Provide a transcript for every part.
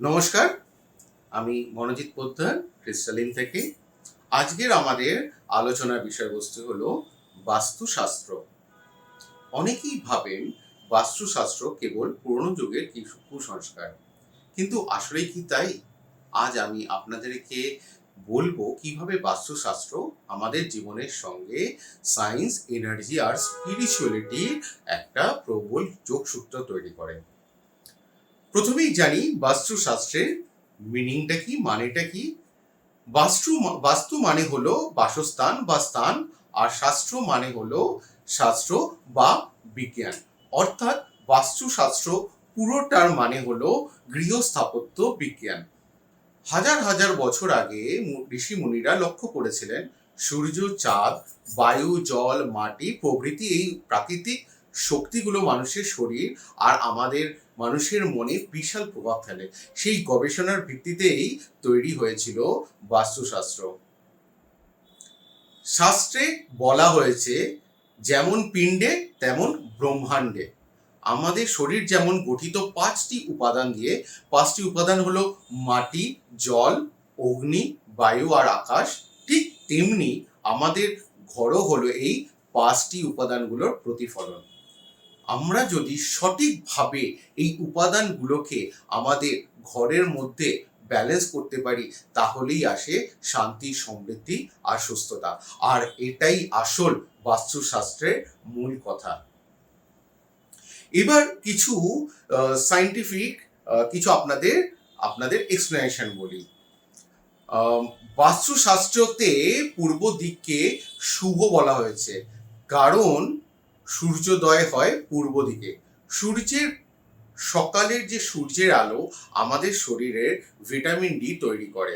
নমস্কার, আমি মনোজিৎ পোদ্দার ক্রিস্টালিন থেকে। আজকের আমাদের আলোচনার বিষয়বস্তু হলো বাস্তুশাস্ত্র। অনেকেই ভাবেন বাস্তুশাস্ত্র কেবল পুরনো যুগের কিছু কুসংস্কার, কিন্তু আসলেই কি তাই? আজ আমি আপনাদেরকে বলবো কিভাবে বাস্তুশাস্ত্র আমাদের জীবনের সঙ্গে সায়েন্স, এনার্জি আর স্পিরিচুয়ালিটির একটা প্রবল যোগসূত্র তৈরি করে। প্রথমেই জানি বাস্তুশাস্ত্রের মিনিংটা কি, মানেটা কি। বাস্তু মানে হলো বাসস্থান বা স্থান, আর শাস্ত্র মানে হলো শাস্ত্র বা বিজ্ঞান। অর্থাৎ বাস্তুশাস্ত্র পুরোটার মানে হলো গৃহস্থাপত্য বিজ্ঞান। হাজার হাজার বছর আগে ঋষি মুনিরা লক্ষ্য করেছিলেন সূর্য, চাঁদ, বায়ু, জল, মাটি প্রভৃতি এই প্রাকৃতিক শক্তিগুলো মানুষের শরীর আর আমাদের মানুষের মনে বিশাল প্রভাব ফেলে। সেই গবেষণার ভিত্তিতেই তৈরি হয়েছিল বাস্তুশাস্ত্র। শাস্ত্রে বলা হয়েছে, যেমন পিণ্ডে তেমন ব্রহ্মাণ্ডে। আমাদের শরীর যেমন গঠিত পাঁচটি উপাদান দিয়ে, পাঁচটি উপাদান হলো মাটি, জল, অগ্নি, বায়ু আর আকাশ, ঠিক তেমনি আমাদের ঘরও হলো এই পাঁচটি উপাদানগুলোর প্রতিফলন। আমরা যদি সঠিকভাবে এই উপাদানগুলোকে আমাদের ঘরের মধ্যে ব্যালেন্স করতে পারি, তাহলেই আসে শান্তি, সমৃদ্ধি আর সুস্থতা। আর এটাই আসল বাস্তুশাস্ত্রের মূল কথা। এবার কিছু সায়েন্টিফিক কিছু আপনাদের এক্সপ্লেনেশন বলি। বাস্তুশাস্ত্রতে পূর্ব দিককে শুভ বলা হয়েছে, কারণ সূর্যোদয় হয় পূর্ব দিকে। সকালের যে সূর্যের আলো আমাদের শরীরের ভিটামিন ডি তৈরি করে,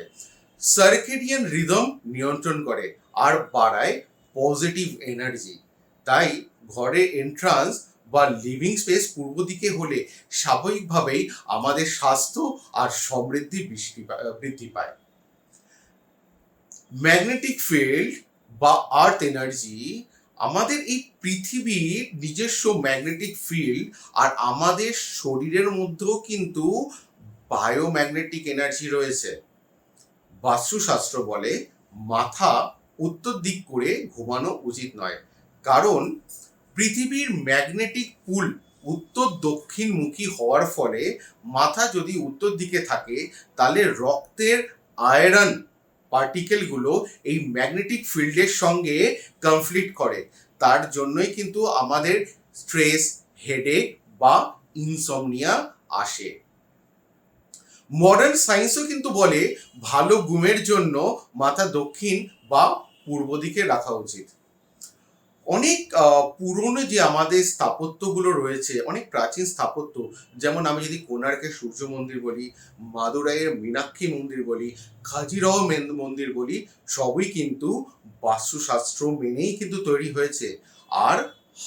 সার্কেডিয়ান রিদম নিয়ন্ত্রণ করে আর বাড়ায় পজিটিভ এনার্জি। তাই ঘরে এন্ট্রান্স বা লিভিং স্পেস পূর্ব দিকে হলে স্বাভাবিকভাবেই আমাদের স্বাস্থ্য আর সমৃদ্ধি বৃদ্ধি পায়। ম্যাগনেটিক ফিল্ড বা আর্থ এনার্জি, আমাদের এই পৃথিবীর নিজস্ব ম্যাগনেটিক ফিল্ড, আর আমাদের শরীরের মধ্যেও কিন্তু বায়োম্যাগনেটিক এনার্জি রয়েছে। বাস্তুশাস্ত্র বলে মাথা উত্তর দিক করে ঘুমানো উচিত নয়, কারণ পৃথিবীর ম্যাগনেটিক পুল উত্তর দক্ষিণমুখী হওয়ার ফলে মাথা যদি উত্তর দিকে থাকে, তাহলে রক্তের আয়রন পার্টিকেলগুলো এই ম্যাগনেটিক ফিল্ডের সঙ্গে কনফ্লিক্ট করে। তার জন্যই কিন্তু আমাদের স্ট্রেস, হেডেক বা ইনসমনিয়া আসে। মডার্ন সায়েন্সও কিন্তু বলে ভালো ঘুমের জন্য মাথা দক্ষিণ বা পূর্ব দিকে রাখা উচিত। অনেক পুরনো যে আমাদের স্থাপত্যগুলো রয়েছে, অনেক প্রাচীন স্থাপত্য, যেমন আমি যদি কোণার্কের সূর্য মন্দির বলি, মাদুরাইয়ের মীনাক্ষী মন্দির বলি, খাজিরাও মন্দির বলি, সবই কিন্তু বাস্তুশাস্ত্র মেনেই কিন্তু তৈরি হয়েছে। আর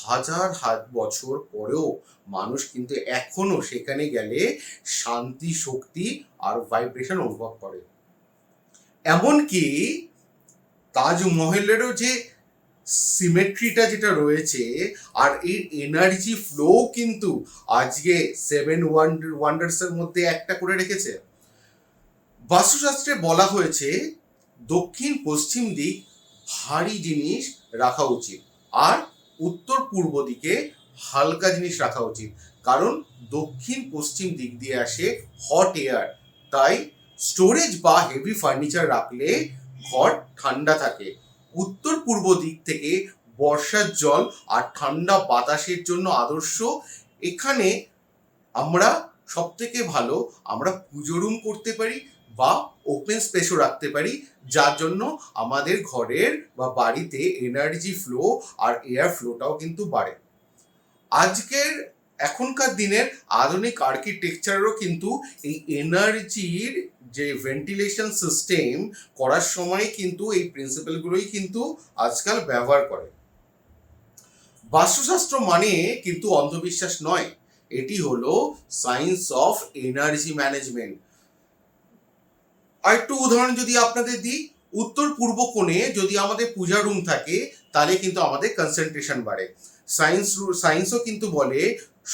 হাজার বছর পরেও মানুষ কিন্তু এখনো সেখানে গেলে শান্তি, শক্তি আর ভাইব্রেশন অনুভব করে। এমনকি তাজমহলেরও যে সিমেট্রিটা যেটা রয়েছে, আর এই এনার্জি ফ্লো কিন্তু আজকে 7 ওয়ান্ডার্সের মধ্যে একটা করে রেখেছে। বাস্তুশাস্ত্রে বলা হয়েছে দক্ষিণ পশ্চিম দিক ভারী জিনিস রাখা উচিত, আর উত্তর পূর্ব দিকে হালকা জিনিস রাখা উচিত, কারণ দক্ষিণ পশ্চিম দিক দিয়ে আসে হট এয়ার। তাই স্টোরেজ বা হেভি ফার্নিচার রাখলে ঘর ঠান্ডা থাকে। উত্তর পূর্ব দিক থেকে বর্ষার জল আর ঠান্ডা বাতাসের জন্য আদর্শ। এখানে আমরা সব থেকে ভালো আমরা পুজো রুম করতে পারি বা ওপেন স্পেসও রাখতে পারি, যার জন্য আমাদের ঘরের বা বাড়িতে এনার্জি ফ্লো আর এয়ার ফ্লোটাও কিন্তু বাড়ে। এখনকার দিনের আধুনিক আর্কিটেকচারেরও কিন্তু এই এনার্জির যে ভেন্টিলেশন সিস্টেম করার সময় কিন্তু এই প্রিন্সিপালগুলোই কিন্তু আজকাল ব্যবহার করে। বাস্তুশাস্ত্র মানে কিন্তু অন্ধবিশ্বাস নয়, এটি হলো সায়েন্স অফ এনার্জি ম্যানেজমেন্ট। আর একটু উদাহরণ যদি আপনাদের দিই, উত্তর পূর্ব কোণে যদি আমাদের পূজা রুম থাকে, তাহলে কিন্তু আমাদের কনসেন্ট্রেশন বাড়ে। সায়েন্সও কিন্তু বলে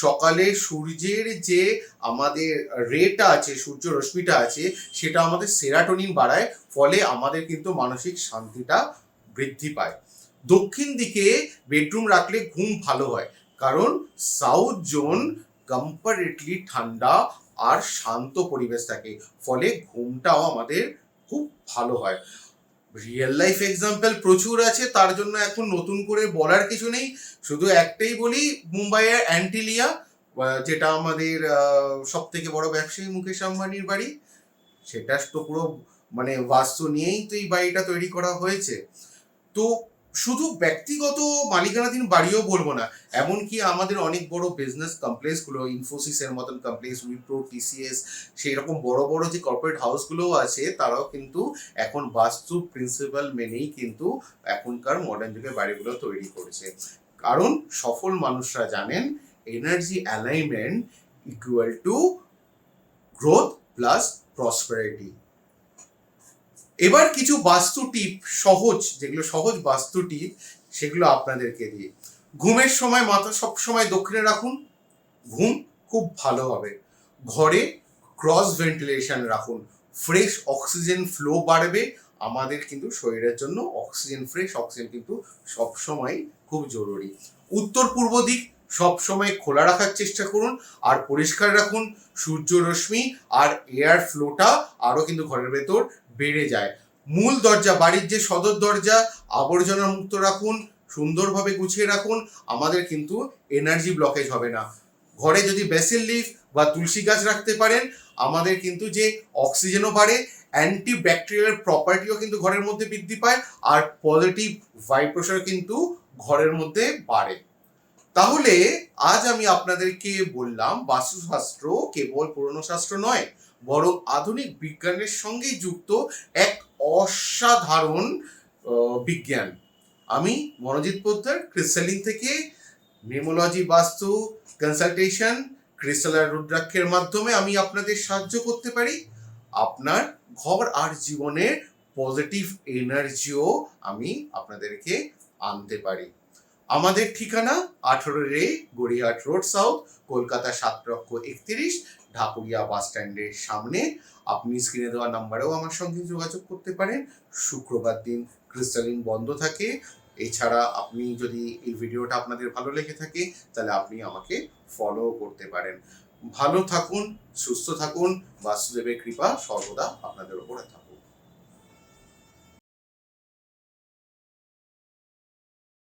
সকালে সূর্যের যে আমাদের রেটা আছে, সূর্য রশ্মিটা আছে, সেটা আমাদের সেরাটোনিন বাড়ায়, ফলে আমাদের কিন্তু মানসিক শান্তিটা বৃদ্ধি পায়। দক্ষিণ দিকে বেডরুম রাখলে ঘুম ভালো হয়, কারণ সাউথ জোন কম্পারেটলি ঠান্ডা আর শান্ত পরিবেশ থাকে, ফলে ঘুমটাও আমাদের খুব ভালো হয়। রিয়েল লাইফ এক্সাম্পল প্রচুর আছে, তার জন্য এখন নতুন করে বলার কিছু নেই, শুধু একটাই বলি, মুম্বাইয়ের অ্যান্টিলিয়া, যেটা আমাদের সব থেকে বড় ব্যবসায়ী মুকেশ আম্বানির বাড়ি, সেটা তো পুরো মানে বাস্তু নিয়েই তো এই বাড়িটা তৈরি করা হয়েছে। তো শুধু ব্যক্তিগত মালিকানাধীন বাড়িও বলবো না, এমনকি আমাদের অনেক বড় বিজনেস কমপ্লেক্সগুলো, ইনফোসিসের মতন কমপ্লেক্স, উইপ্রো, টিসিএস, সেই রকম বড় বড় যে কর্পোরেট হাউসগুলোও আছে, তারাও কিন্তু এখন বাস্তু প্রিন্সিপাল মেনেই কিন্তু এখনকার মডার্ন যুগের বাড়িগুলো তৈরি করছে। কারণ সফল মানুষরা জানেন energy alignment equal to growth plus prosperity. এবার কিছু বাস্তু টিপ, সহজ, যেগুলো সহজ বাস্তু টিপ, সেগুলো আপনাদেরকে দিয়ে। ঘুমের সময় মাথা সবসময় দক্ষিণে রাখুন, ঘুম খুব ভালো হবে। ঘরে ক্রস ভেন্টিলেশন রাখুন, ফ্রেশ অক্সিজেন ফ্লো বাড়বে। আমাদের কিন্তু শরীরের জন্য অক্সিজেন, ফ্রেশ অক্সিজেন কিন্তু সবসময় খুব জরুরি। উত্তর পূর্ব দিক সবসময় খোলা রাখার চেষ্টা করুন আর পরিষ্কার রাখুন। সূর্য রশ্মি আর এয়ার ফ্লোটা আরও কিন্তু ঘরের ভেতর বেড়ে যায়। মূল দরজা, বাড়ির যে সদর দরজা, আবর্জনা মুক্ত রাখুন, সুন্দরভাবে গুছিয়ে রাখুন, আমাদের কিন্তু এনার্জি ব্লকেজ হবে না। ঘরে যদি বেসিল লিফ বা তুলসী গাছ রাখতে পারেন, আমাদের কিন্তু যে অক্সিজেনও বাড়ে, অ্যান্টিব্যাকটেরিয়াল প্রপার্টিও কিন্তু ঘরের মধ্যে বৃদ্ধি পায়, আর পজিটিভ ভাইব্রেশন কিন্তু ঘরের মধ্যে বাড়ে। তাহলে আজ আমি আপনাদেরকে বললাম, বাস্তুশাস্ত্র কেবল পুরনো শাস্ত্র নয়, বরং আধুনিক বিজ্ঞানের সঙ্গেই যুক্ত এক অসাধারণ বিজ্ঞান। আমি মনোজিৎ পোদ্দার, ক্রিস্টালিন থেকে নিউমোলজি, বাস্তু কনসালটেশন, ক্রিস্টাল আর রুদ্রাক্ষের মাধ্যমে আমি আপনাদের সাহায্য করতে পারি। আপনার ঘর আর জীবনের পজিটিভ এনার্জিও আমি আপনাদেরকে আনতে পারি। আমাদের ঠিকানা 18 গড়িয়াহাট রোড সাউথ, কলকাতা 7,31,, ঢাকুরিয়া বাস স্ট্যান্ডের সামনে। আপনি স্ক্রিনে দেওয়া নাম্বারেও আমার সঙ্গে যোগাযোগ করতে পারেন। শুক্রবার দিন ক্রিস্টালিন বন্ধ থাকে। এছাড়া আপনি যদি এই ভিডিওটা আপনাদের ভালো লেগে থাকে, তাহলে আপনি আমাকে ফলো করতে পারেন। ভালো থাকুন, সুস্থ থাকুন, বাসুদেবের কৃপা সর্বদা আপনাদের উপরে থাকুন।